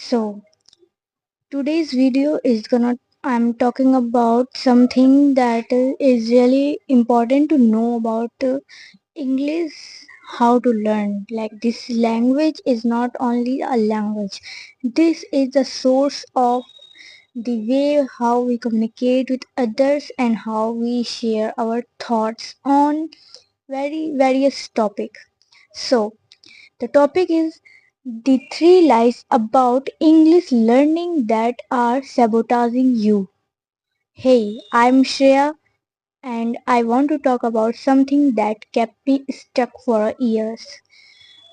So today's video is gonna I'm talking about something that is really important to know about English, how to learn. Like this language is not only a language. This is the source of the way how we communicate with others and how we share our thoughts on various topic. So the topic is the three lies about English learning that are sabotaging you. Hey, I'm Shreya and I want to talk about something that kept me stuck for years.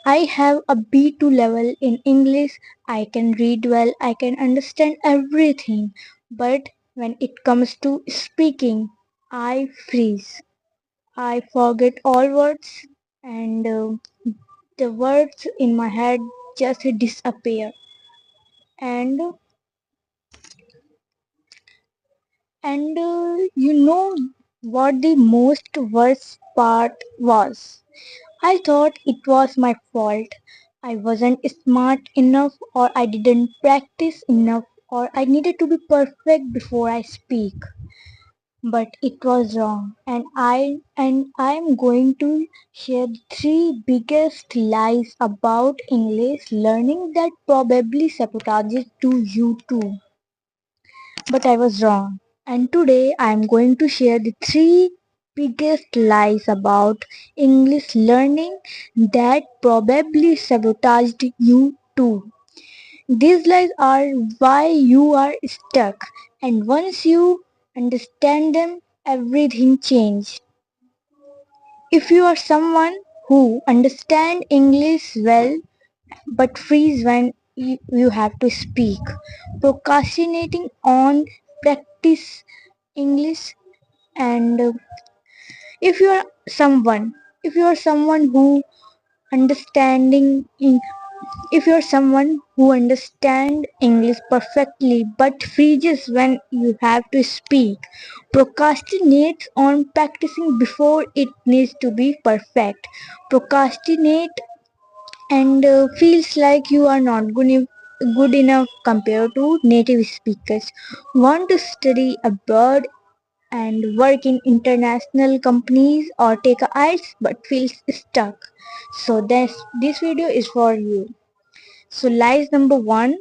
I have a B2 level in English. I can read well, I can understand everything. But when it comes to speaking, I freeze. I forget all words and the words in my head just disappear. And you know what the most worst part was? I thought it was my fault. I wasn't smart enough, or I didn't practice enough, or I needed to be perfect before I speak. But it was wrong, and I'm going to share the three biggest lies about English learning that probably sabotages to you too. But I was wrong. And today I am going to share the three biggest lies about English learning that probably sabotaged you too. These lies are why you are stuck, and once you understand them, everything changes. If you are someone who understands English well but freeze when you have to speak, procrastinating on practice English, and if you are someone if you are someone who understanding if you are someone who understand English perfectly but freezes when you have to speak, procrastinates on practicing before it needs to be perfect, procrastinate and feels like you are not good enough compared to native speakers, want to study abroad and work in international companies or take a IELTS but feels stuck. So this video is for you. So lies number one,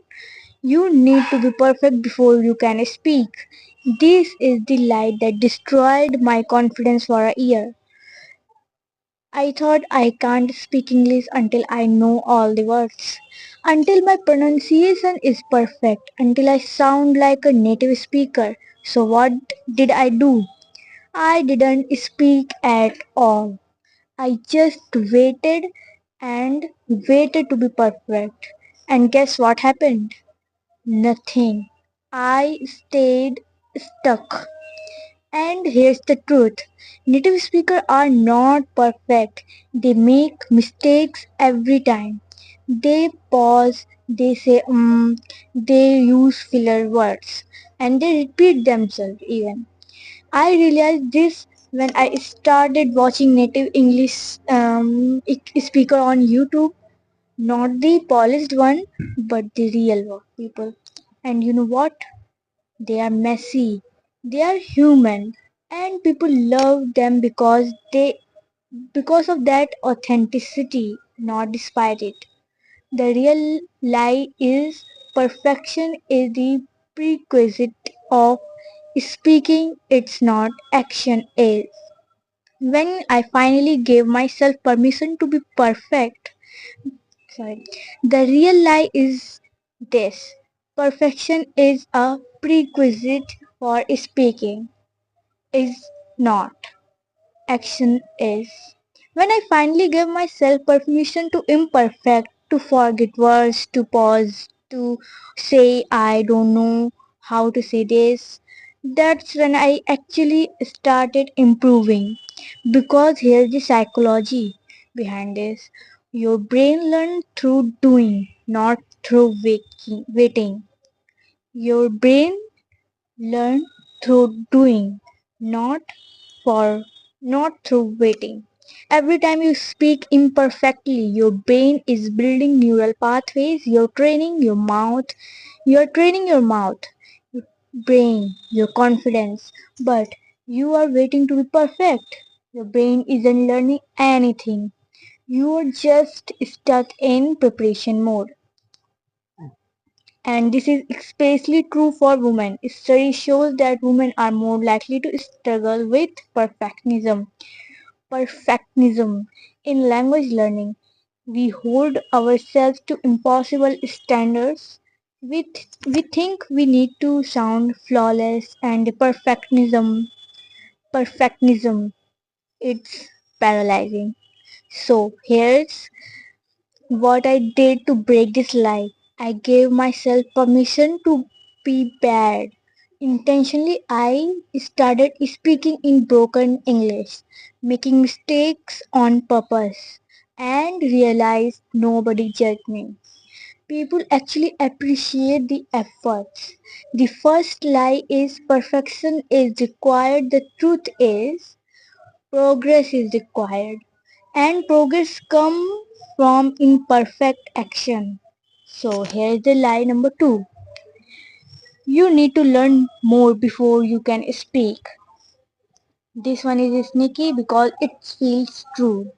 you need to be perfect before you can speak. This is the lie that destroyed my confidence for a year. I thought I can't speak English until I know all the words, until my pronunciation is perfect, until I sound like a native speaker. So what did I do? I didn't speak at all. I just waited and waited to be perfect. And guess what happened? Nothing. I stayed stuck. And here's the truth. Native speakers are not perfect. They make mistakes every time. They pause, they say they use filler words, and they repeat themselves even. I realized this when I started watching native English speaker on YouTube, not the polished one, but the real people. And you know what? They are messy, they are human, and people love them because of that authenticity, not despite it. The real lie is perfection is the prerequisite of speaking, it's not, action is. When I finally gave myself permission to be perfect, sorry, the real lie is this: perfection is a prerequisite for speaking, is not, action is. When I finally gave myself permission to imperfect, to forget words, to pause, to say I don't know how to say this, that's when I actually started improving. Because here's the psychology behind this. Your brain learns through doing, not through waiting. Your brain learns through doing, not for not through waiting. Every time you speak imperfectly, your brain is building neural pathways. You're training your mouth, your brain, your confidence. But you are waiting to be perfect. Your brain isn't learning anything. You're just stuck in preparation mode. And this is especially true for women. Study shows that women are more likely to struggle with perfectionism in language learning. We hold ourselves to impossible standards. We think we need to sound flawless and perfectionism, it's paralyzing. So here's what I did to break this lie. I gave myself permission to be bad. Intentionally, I started speaking in broken English, making mistakes on purpose, and realized nobody judged me. People actually appreciate the efforts. The first lie is perfection is required. The truth is progress is required. And progress comes from imperfect action. So here's the lie number two. You need to learn more before you can speak. This one is sneaky because it feels true.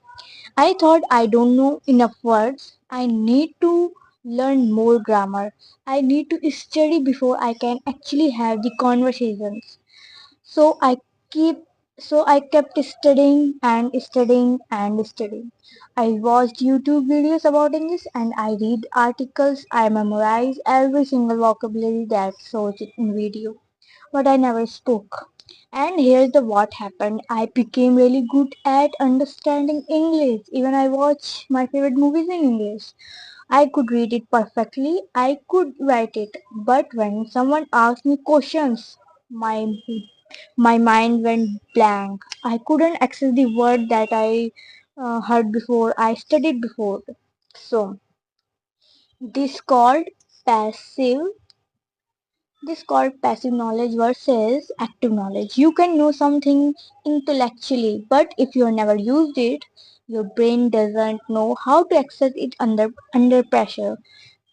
I thought I don't know enough words. I need to learn more grammar. I need to study before I can actually have the conversations. So I keep so I kept studying and studying and studying. I watched YouTube videos about English and I read articles. I memorized every single vocabulary that shows it in video, but I never spoke. And here's the what happened. I became really good at understanding English. Even I watch my favorite movies in English. I could read it perfectly. I could write it. But when someone asked me questions, my my mind went blank. I couldn't access the word that I heard before. I studied before. So this called passive this called passive knowledge versus active knowledge. You can know something intellectually, but if you never used it, your brain doesn't know how to access it under pressure.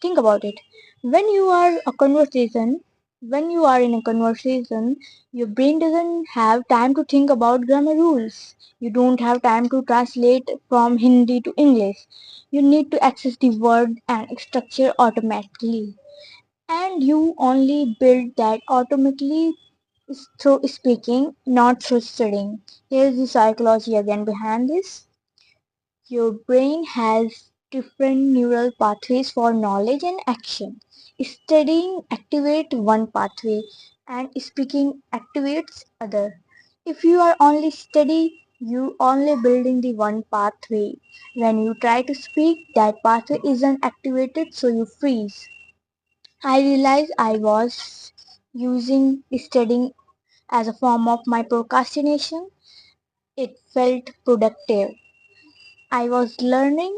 Think about it. When you are a conversation, when you are in a conversation, your brain doesn't have time to think about grammar rules. You don't have time to translate from Hindi to English. You need to access the word and structure automatically. And you only build that automatically through speaking, not through studying. Here's the psychology again behind this. Your brain has different neural pathways for knowledge and action. Studying activates one pathway and speaking activates other. If you are only study, you only building the one pathway. When you try to speak, that pathway isn't activated, so you freeze. I realized I was using studying as a form of my procrastination. It felt productive. I was learning,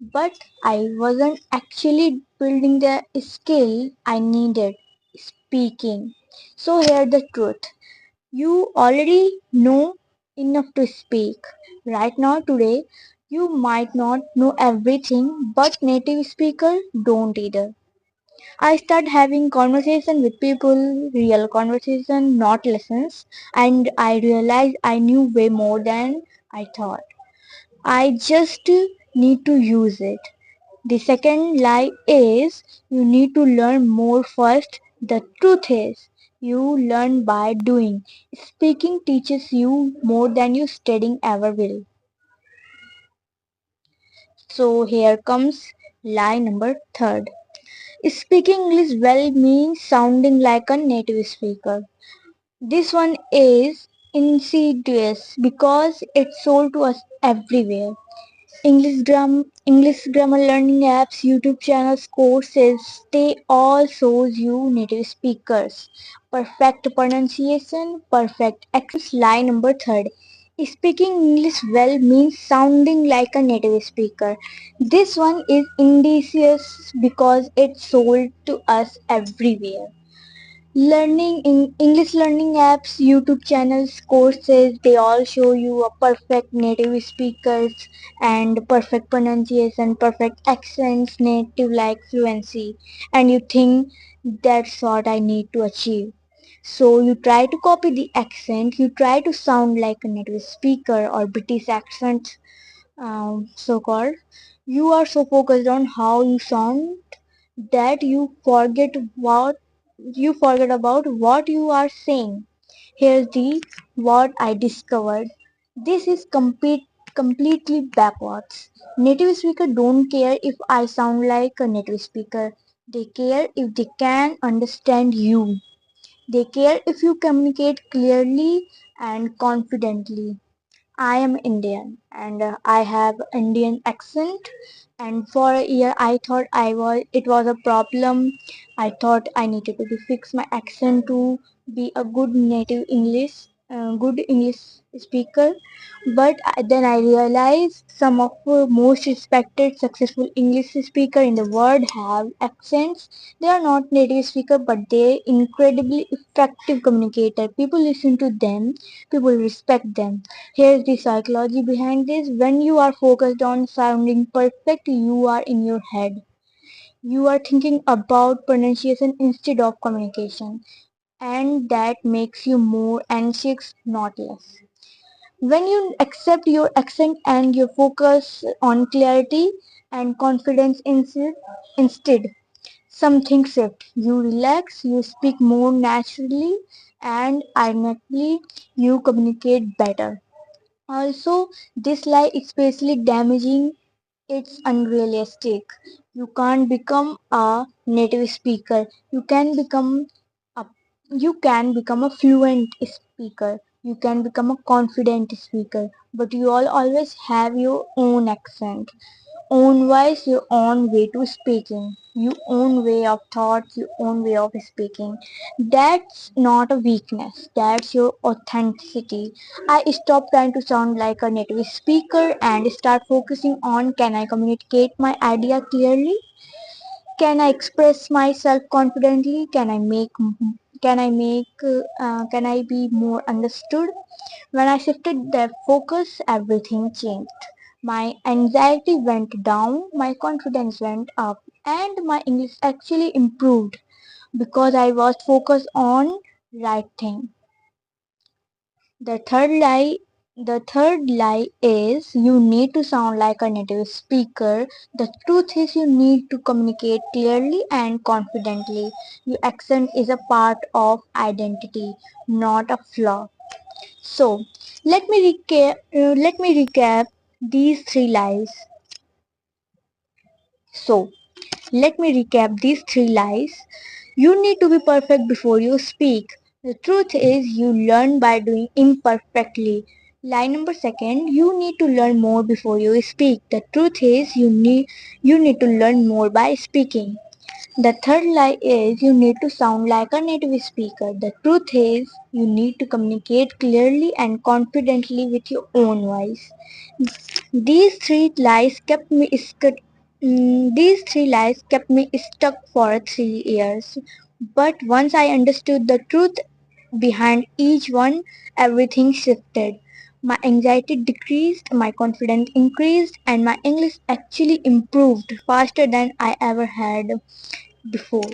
but I wasn't actually building the skill I needed speaking. So here's the truth. You already know enough to speak. Right now today you might not know everything, but native speakers don't either. I started having conversation with people, real conversation, not lessons, and I realized I knew way more than I thought. I just need to use it. The second lie is you need to learn more first. The truth is you learn by doing. Speaking teaches you more than you studying ever will. So here comes lie number third. Speaking English well means sounding like a native speaker. This one is insidious because it's sold to us everywhere. English grammar learning apps, YouTube channels, courses, they all shows you native speakers. Perfect pronunciation, perfect accents. Line number third. Speaking English well means sounding like a native speaker. This one is insidious because it's sold to us everywhere. English learning apps, YouTube channels, courses, they all show you a perfect native speakers and perfect pronunciation, perfect accents, native like fluency, and you think that's what I need to achieve. So you try to copy the accent, you try to sound like a native speaker or British accent, so called. You are so focused on how you sound that you forget about what you are saying. Here's the what I discovered. This is completely backwards. Native speakers don't care if I sound like a native speaker. They care if they can understand you. They care if you communicate clearly and confidently. I am Indian and I have Indian accent, and for a year I thought I was it was a problem. I thought I needed to fix my accent to be a good English speaker. But then I realized some of the most respected successful English speaker in the world have accents. They are not native speaker, but they incredibly effective communicator. People listen to them, people respect them. Here's the psychology behind this. When you are focused on sounding perfect, you are in your head. You are thinking about pronunciation instead of communication, and that makes you more anxious, not less. When you accept your accent and you focus on clarity and confidence instead, something shifts. You relax, you speak more naturally, and ironically, you communicate better. Also, this lie is especially damaging. It's unrealistic. You can't become a native speaker. A you can become a fluent speaker. You can become a confident speaker, but you all always have your own accent, own voice, your own way to speaking, your own way of thoughts, your own way of speaking. That's not a weakness, that's your authenticity. I stopped trying to sound like a native speaker and start focusing on, can I communicate my idea clearly? Can I express myself confidently? Can I be more understood? When I shifted the focus, everything changed. My anxiety went down, my confidence went up, and my English actually improved because I was focused on right thing. The third lie the third lie is you need to sound like a native speaker. The truth is you need to communicate clearly and confidently. Your accent is a part of identity, not a flaw. So, let me recap these three lies. So, let me recap these three lies. You need to be perfect before you speak. The truth is you learn by doing imperfectly. Lie number second, you need to learn more before you speak. The truth is you need to learn more by speaking. The third lie is you need to sound like a native speaker. The truth is you need to communicate clearly and confidently with your own voice. These three lies kept me stuck. These three lies kept me stuck for 3 years. But once I understood the truth behind each one, everything shifted. My anxiety decreased, my confidence increased, and my English actually improved faster than I ever had before.